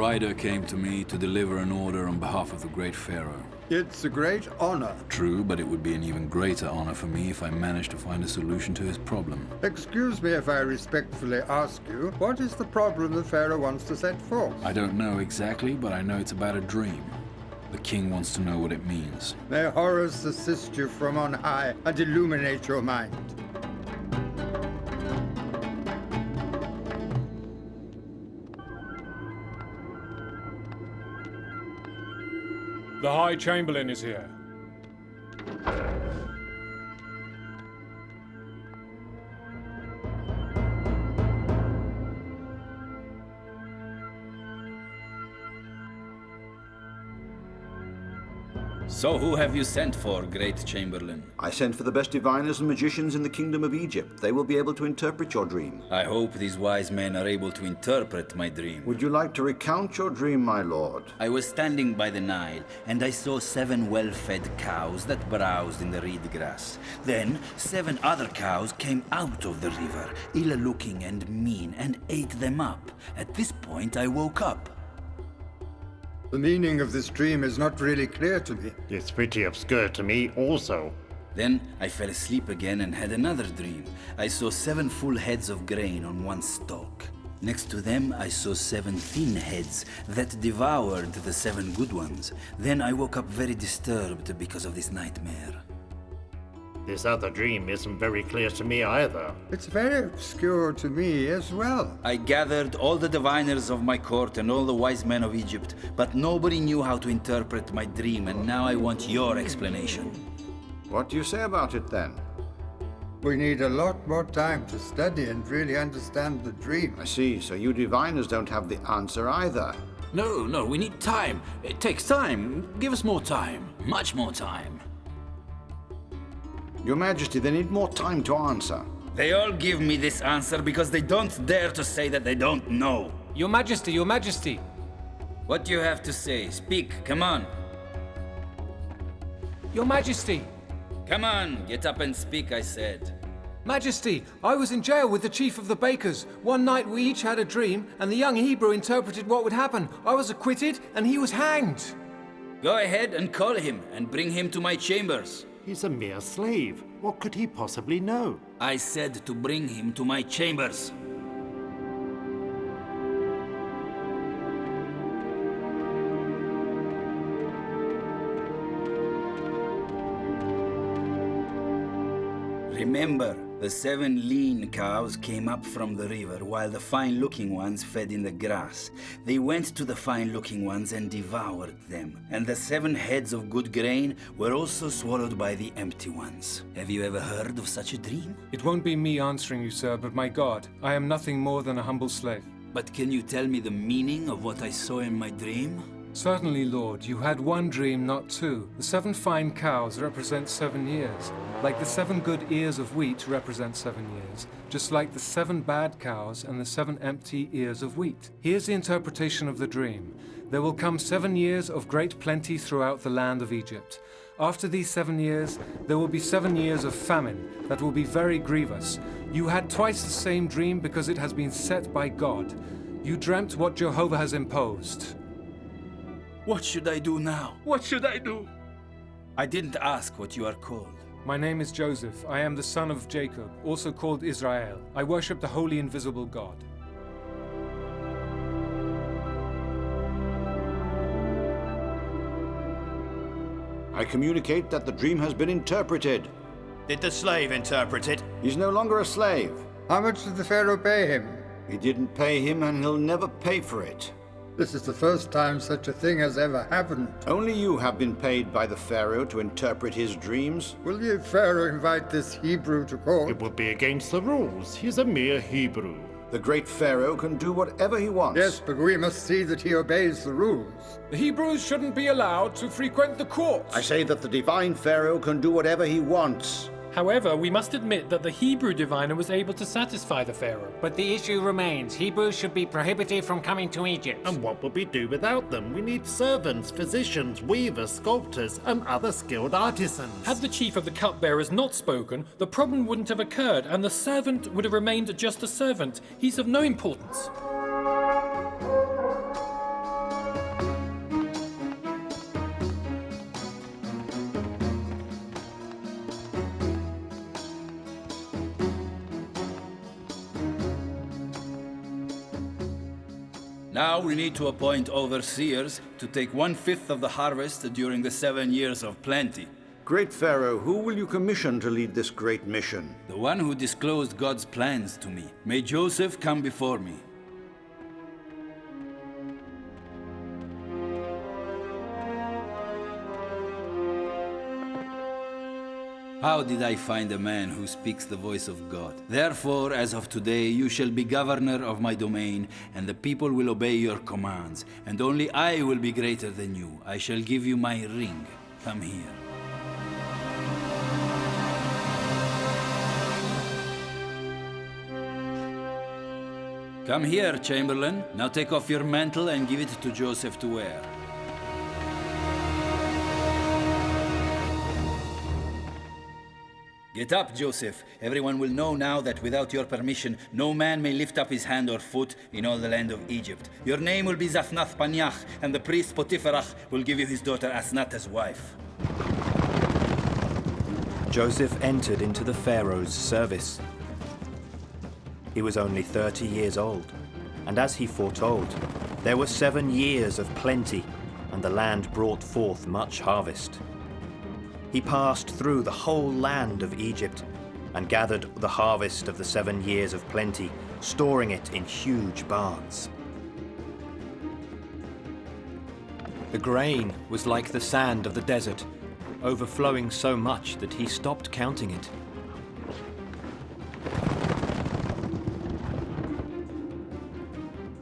rider came to me to deliver an order on behalf of the great Pharaoh. It's a great honor. True, but it would be an even greater honor for me if I managed to find a solution to his problem. Excuse me if I respectfully ask you, what is the problem the Pharaoh wants to set forth? I don't know exactly, but I know it's about a dream. The king wants to know what it means. May Horus assist you from on high and illuminate your mind. The High Chamberlain is here. So who have you sent for, Great Chamberlain? I sent for the best diviners and magicians in the kingdom of Egypt. They will be able to interpret your dream. I hope these wise men are able to interpret my dream. Would you like to recount your dream, my lord? I was standing by the Nile, and I saw 7 well-fed cows that browsed in the reed grass. Then 7 other cows came out of the river, ill-looking and mean, and ate them up. At this point, I woke up. The meaning of this dream is not really clear to me. It's pretty obscure to me also. Then I fell asleep again and had another dream. I saw 7 full heads of grain on one stalk. Next to them, I saw 7 thin heads that devoured the 7 good ones. Then I woke up very disturbed because of this nightmare. This other dream isn't very clear to me either. It's very obscure to me as well. I gathered all the diviners of my court and all the wise men of Egypt, but nobody knew how to interpret my dream, and now I want your explanation. What do you say about it, then? We need a lot more time to study and really understand the dream. I see, so you diviners don't have the answer either. No, we need time. It takes time. Give us more time. Much more time. Your Majesty, they need more time to answer. They all give me this answer because they don't dare to say that they don't know. Your Majesty, Your Majesty! What do you have to say? Speak, come on. Your Majesty! Come on, get up and speak, I said. Majesty, I was in jail with the chief of the bakers. One night we each had a dream, and the young Hebrew interpreted what would happen. I was acquitted, and he was hanged. Go ahead and call him, and bring him to my chambers. He's a mere slave. What could he possibly know? I said to bring him to my chambers. Remember, the 7 lean cows came up from the river, while the fine-looking ones fed in the grass. They went to the fine-looking ones and devoured them. And the 7 heads of good grain were also swallowed by the empty ones. Have you ever heard of such a dream? It won't be me answering you, sir, but my God. I am nothing more than a humble slave. But can you tell me the meaning of what I saw in my dream? Certainly, Lord. You had one dream, not 2. The 7 fine cows represent 7 years. Like the 7 good ears of wheat represent 7 years. Just like the 7 bad cows and the 7 empty ears of wheat. Here's the interpretation of the dream. There will come 7 years of great plenty throughout the land of Egypt. After these 7 years, there will be 7 years of famine that will be very grievous. You had twice the same dream because it has been set by God. You dreamt what Jehovah has imposed. What should I do now? What should I do? I didn't ask what you are called. My name is Joseph. I am the son of Jacob, also called Israel. I worship the holy invisible God. I communicate that the dream has been interpreted. Did the slave interpret it? He's no longer a slave. How much did the Pharaoh pay him? He didn't pay him, and he'll never pay for it. This is the first time such a thing has ever happened. Only you have been paid by the Pharaoh to interpret his dreams. Will the Pharaoh invite this Hebrew to court? It would be against the rules. He's a mere Hebrew. The great Pharaoh can do whatever he wants. Yes, but we must see that he obeys the rules. The Hebrews shouldn't be allowed to frequent the courts. I say that the divine Pharaoh can do whatever he wants. However, we must admit that the Hebrew diviner was able to satisfy the Pharaoh. But the issue remains. Hebrews should be prohibited from coming to Egypt. And what would we do without them? We need servants, physicians, weavers, sculptors, and other skilled artisans. Had the chief of the cupbearers not spoken, the problem wouldn't have occurred, and the servant would have remained just a servant. He's of no importance. Now we need to appoint overseers to take 1/5 of the harvest during the 7 years of plenty. Great Pharaoh, who will you commission to lead this great mission? The one who disclosed God's plans to me. May Joseph come before me. How did I find a man who speaks the voice of God? Therefore, as of today, you shall be governor of my domain, and the people will obey your commands, and only I will be greater than you. I shall give you my ring. Come here. Come here, Chamberlain. Now take off your mantle and give it to Joseph to wear. Get up, Joseph. Everyone will know now that without your permission, no man may lift up his hand or foot in all the land of Egypt. Your name will be Zaphnath Paneach, and the priest Potiphar will give you his daughter Asnath as wife. Joseph entered into the Pharaoh's service. He was only 30 years old, and as he foretold, there were 7 years of plenty, and the land brought forth much harvest. He passed through the whole land of Egypt and gathered the harvest of the 7 years of plenty, storing it in huge barns. The grain was like the sand of the desert, overflowing so much that he stopped counting it.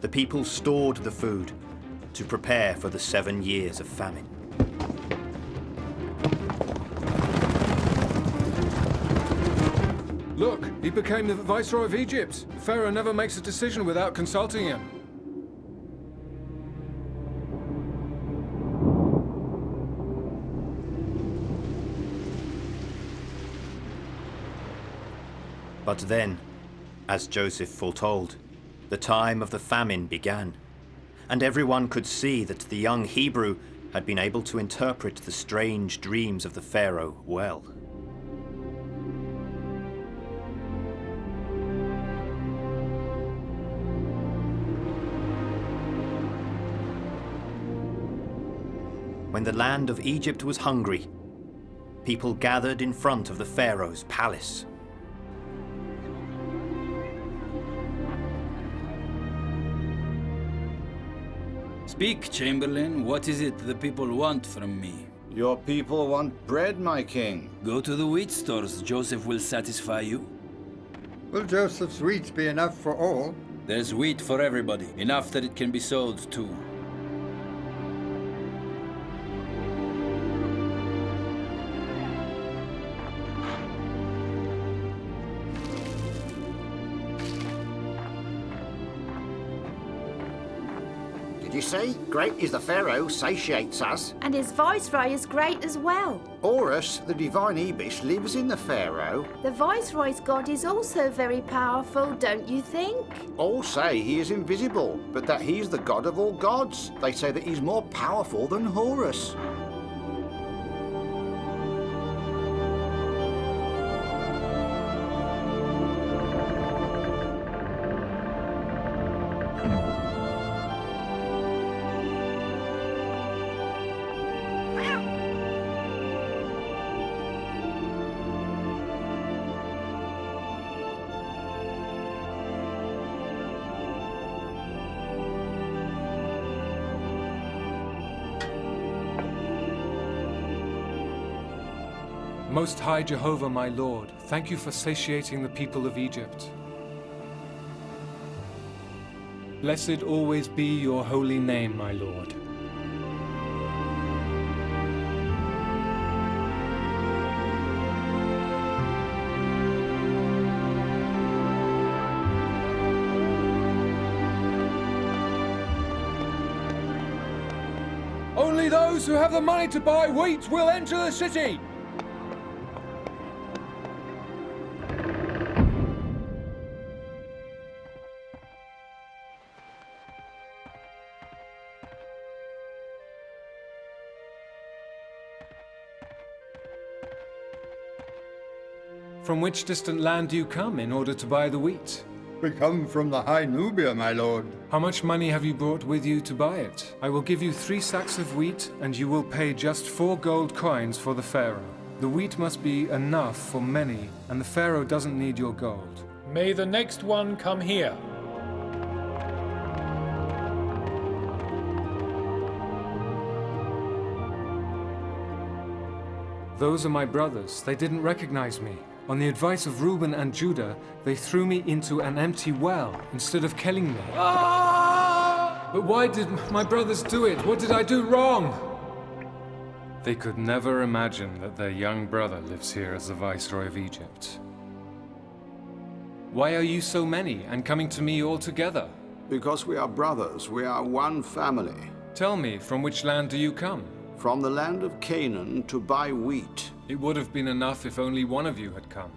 The people stored the food to prepare for the 7 years of famine. Look, he became the Viceroy of Egypt. Pharaoh never makes a decision without consulting him. But then, as Joseph foretold, the time of the famine began, and everyone could see that the young Hebrew had been able to interpret the strange dreams of the Pharaoh well. When the land of Egypt was hungry, people gathered in front of the Pharaoh's palace. Speak, Chamberlain. What is it the people want from me? Your people want bread, my king. Go to the wheat stores. Joseph will satisfy you. Will Joseph's wheat be enough for all? There's wheat for everybody. Enough that it can be sold too. You see, great is the Pharaoh satiates us. And his viceroy is great as well. Horus, the divine Ibis, lives in the Pharaoh. The viceroy's god is also very powerful, don't you think? All say he is invisible, but that he is the god of all gods. They say that he's more powerful than Horus. Most High Jehovah, my Lord, thank you for satiating the people of Egypt. Blessed always be your holy name, my Lord. Only those who have the money to buy wheat will enter the city! From which distant land do you come in order to buy the wheat? We come from the High Nubia, my lord. How much money have you brought with you to buy it? I will give you 3 sacks of wheat, and you will pay just 4 gold coins for the Pharaoh. The wheat must be enough for many, and the Pharaoh doesn't need your gold. May the next one come here. Those are my brothers. They didn't recognize me. On the advice of Reuben and Judah, they threw me into an empty well instead of killing me. But why did my brothers do it? What did I do wrong? They could never imagine that their young brother lives here as the Viceroy of Egypt. Why are you so many and coming to me all together? Because we are brothers. We are one family. Tell me, from which land do you come? From the land of Canaan to buy wheat. It would have been enough if only one of you had come.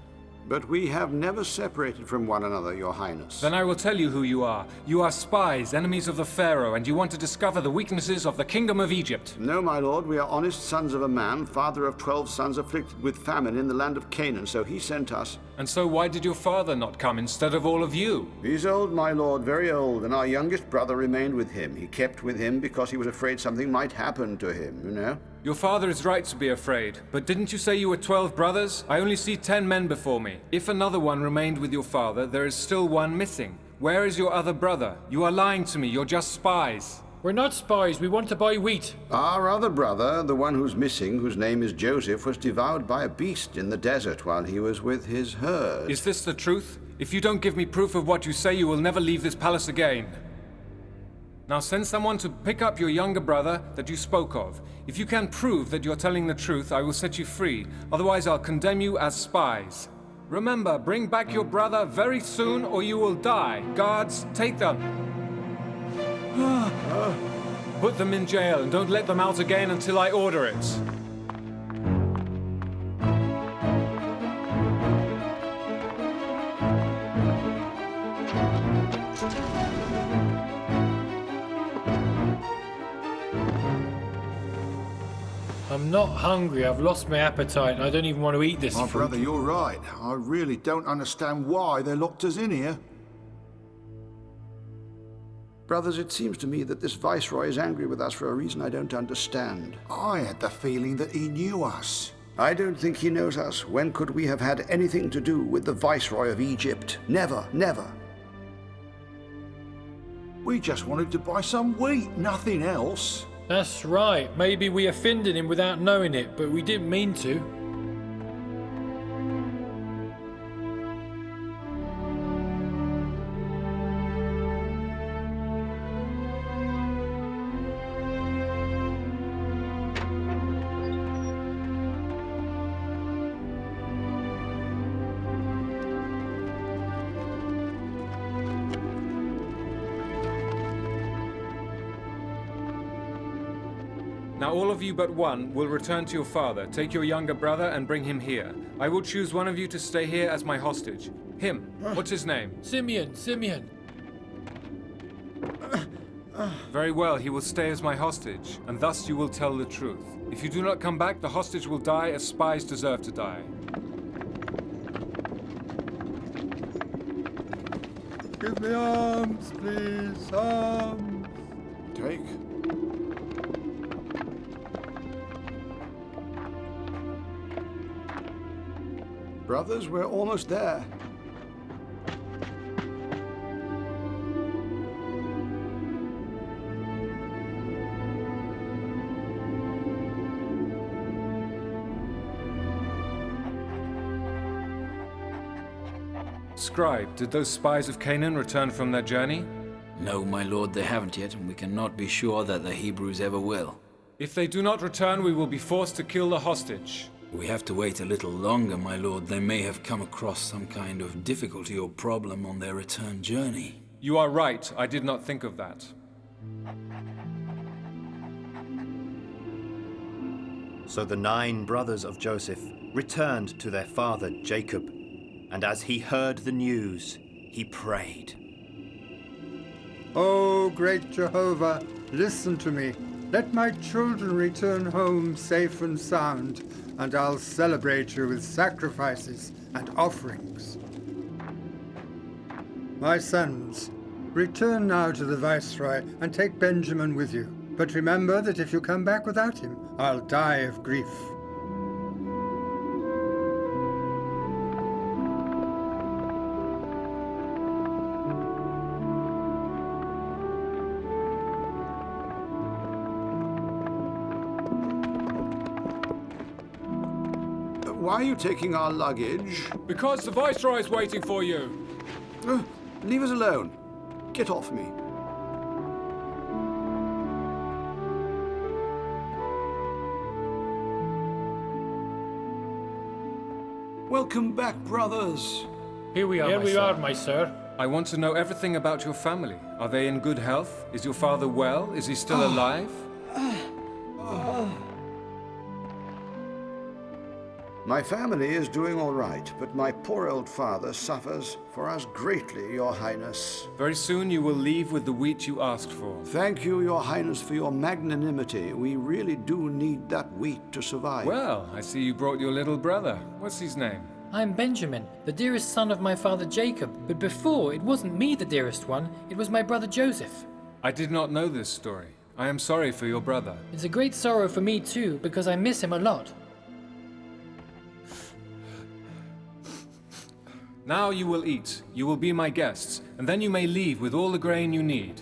But we have never separated from one another, Your Highness. Then I will tell you who you are. You are spies, enemies of the Pharaoh, and you want to discover the weaknesses of the kingdom of Egypt. No, my lord, we are honest sons of a man, father of 12 sons afflicted with famine in the land of Canaan, so he sent us. And so why did your father not come instead of all of you? He's old, my lord, very old, and our youngest brother remained with him. He kept with him because he was afraid something might happen to him, you know? Your father is right to be afraid, but didn't you say you were 12 brothers? I only see 10 men before me. If another one remained with your father, there is still one missing. Where is your other brother? You are lying to me, you're just spies. We're not spies, we want to buy wheat. Our other brother, the one who's missing, whose name is Joseph, was devoured by a beast in the desert while he was with his herd. Is this the truth? If you don't give me proof of what you say, you will never leave this palace again. Now send someone to pick up your younger brother that you spoke of. If you can prove that you're telling the truth, I will set you free. Otherwise, I'll condemn you as spies. Remember, bring back your brother very soon or you will die. Guards, take them. Put them in jail and don't let them out again until I order it. I'm not hungry, I've lost my appetite and I don't even want to eat this My fruit. brother, you're right. I really don't understand why they locked us in here. Brothers, it seems to me that this Viceroy is angry with us for a reason I don't understand. I had the feeling that he knew us. I don't think he knows us. When could we have had anything to do with the Viceroy of Egypt? Never, never. We just wanted to buy some wheat, nothing else. That's right. Maybe we offended him without knowing it, but we didn't mean to. Now all of you but one will return to your father. Take your younger brother and bring him here. I will choose one of you to stay here as my hostage. Him. What's his name? Simeon. Very well, he will stay as my hostage, and thus you will tell the truth. If you do not come back, the hostage will die as spies deserve to die. Give me arms, please, arms. Take. Brothers, we're almost there. Scribe, did those spies of Canaan return from their journey? No, my lord, they haven't yet, and we cannot be sure that the Hebrews ever will. If they do not return, we will be forced to kill the hostage. We have to wait a little longer, my lord. They may have come across some kind of difficulty or problem on their return journey. You are right. I did not think of that. So the 9 brothers of Joseph returned to their father Jacob, and as he heard the news, he prayed. Oh, great Jehovah, listen to me. Let my children return home safe and sound, and I'll celebrate you with sacrifices and offerings. My sons, return now to the Viceroy and take Benjamin with you. But remember that if you come back without him, I'll die of grief. Why are you taking our luggage? Because the Viceroy's waiting for you. Leave us alone. Get off me. Welcome back, brothers. Here we are, my sir. I want to know everything about your family. Are they in good health? Is your father well? Is he still alive? My family is doing all right, but my poor old father suffers for us greatly, Your Highness. Very soon you will leave with the wheat you asked for. Thank you, Your Highness, for your magnanimity. We really do need that wheat to survive. Well, I see you brought your little brother. What's his name? I'm Benjamin, the dearest son of my father Jacob. But before, it wasn't me the dearest one, it was my brother Joseph. I did not know this story. I am sorry for your brother. It's a great sorrow for me too, because I miss him a lot. Now you will eat, you will be my guests, and then you may leave with all the grain you need.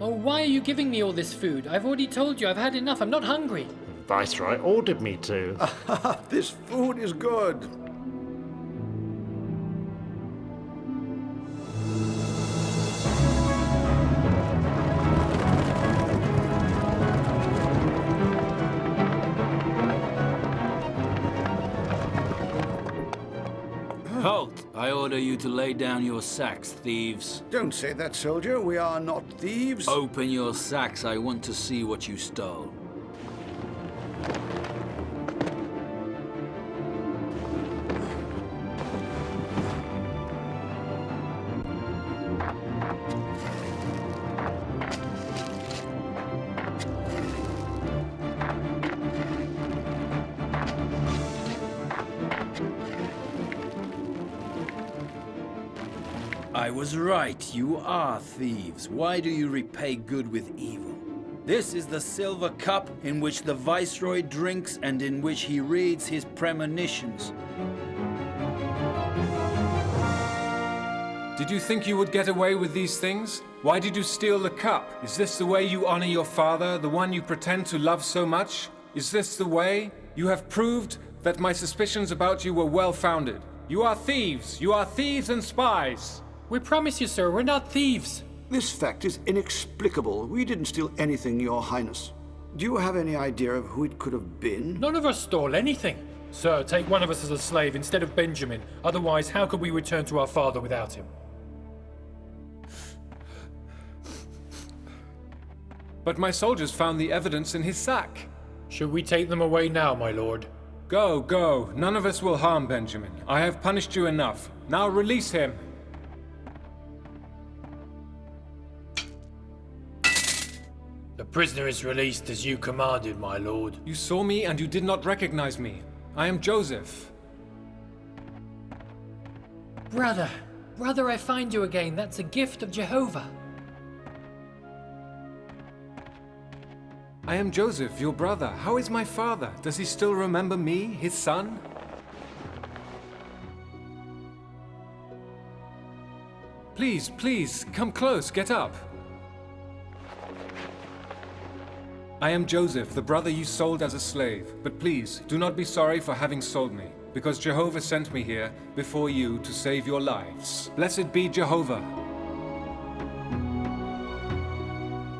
Oh, why are you giving me all this food? I've already told you I've had enough. I'm not hungry. Viceroy ordered me to. This food is good. Halt! I order you to lay down your sacks, thieves. Don't say that, soldier. We are not thieves. Open your sacks. I want to see what you stole. I was right, you are thieves. Why do you repay good with evil? This is the silver cup in which the Viceroy drinks and in which he reads his premonitions. Did you think you would get away with these things? Why did you steal the cup? Is this the way you honor your father, the one you pretend to love so much? Is this the way? You have proved that my suspicions about you were well-founded. You are thieves! You are thieves and spies! We promise you, sir, we're not thieves. This fact is inexplicable. We didn't steal anything, Your Highness. Do you have any idea of who it could have been? None of us stole anything. Sir, take one of us as a slave instead of Benjamin. Otherwise, how could we return to our father without him? But my soldiers found the evidence in his sack. Should we take them away now, my lord? Go, go. None of us will harm Benjamin. I have punished you enough. Now release him. The prisoner is released as you commanded, my lord. You saw me and you did not recognize me. I am Joseph. Brother, I find you again. That's a gift of Jehovah. I am Joseph, your brother. How is my father? Does he still remember me, his son? Please, please, come close, get up. I am Joseph, the brother you sold as a slave. But please, do not be sorry for having sold me, because Jehovah sent me here before you to save your lives. Blessed be Jehovah.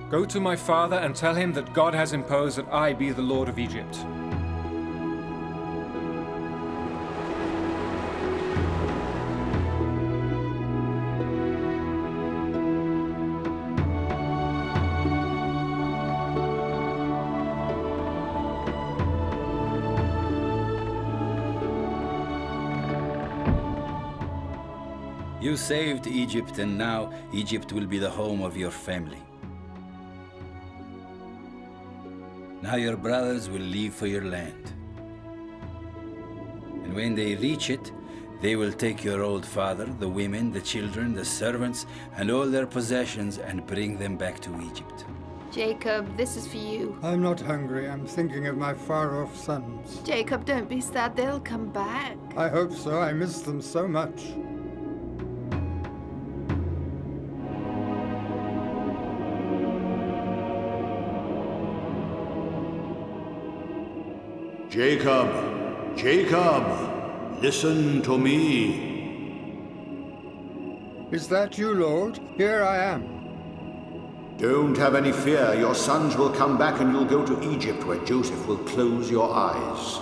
Go to my father and tell him that God has imposed that I be the Lord of Egypt. You saved Egypt, and now Egypt will be the home of your family. Now your brothers will leave for your land. And when they reach it, they will take your old father, the women, the children, the servants, and all their possessions and bring them back to Egypt. Jacob, this is for you. I'm not hungry. I'm thinking of my far-off sons. Jacob, don't be sad. They'll come back. I hope so. I miss them so much. Jacob, Jacob, listen to me. Is that you, Lord? Here I am. Don't have any fear. Your sons will come back and you'll go to Egypt, where Joseph will close your eyes.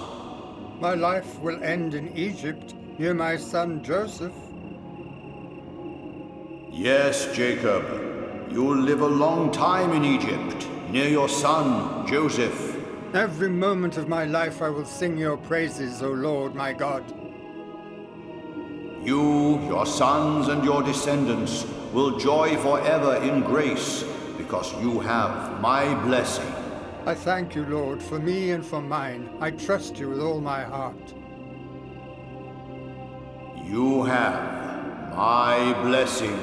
My life will end in Egypt, near my son Joseph. Yes, Jacob. You'll live a long time in Egypt, near your son Joseph. Every moment of my life I will sing your praises, O Lord my God. You, your sons, and your descendants will joy forever in grace, because you have my blessing. I thank you, Lord, for me and for mine. I trust you with all my heart. You have my blessing.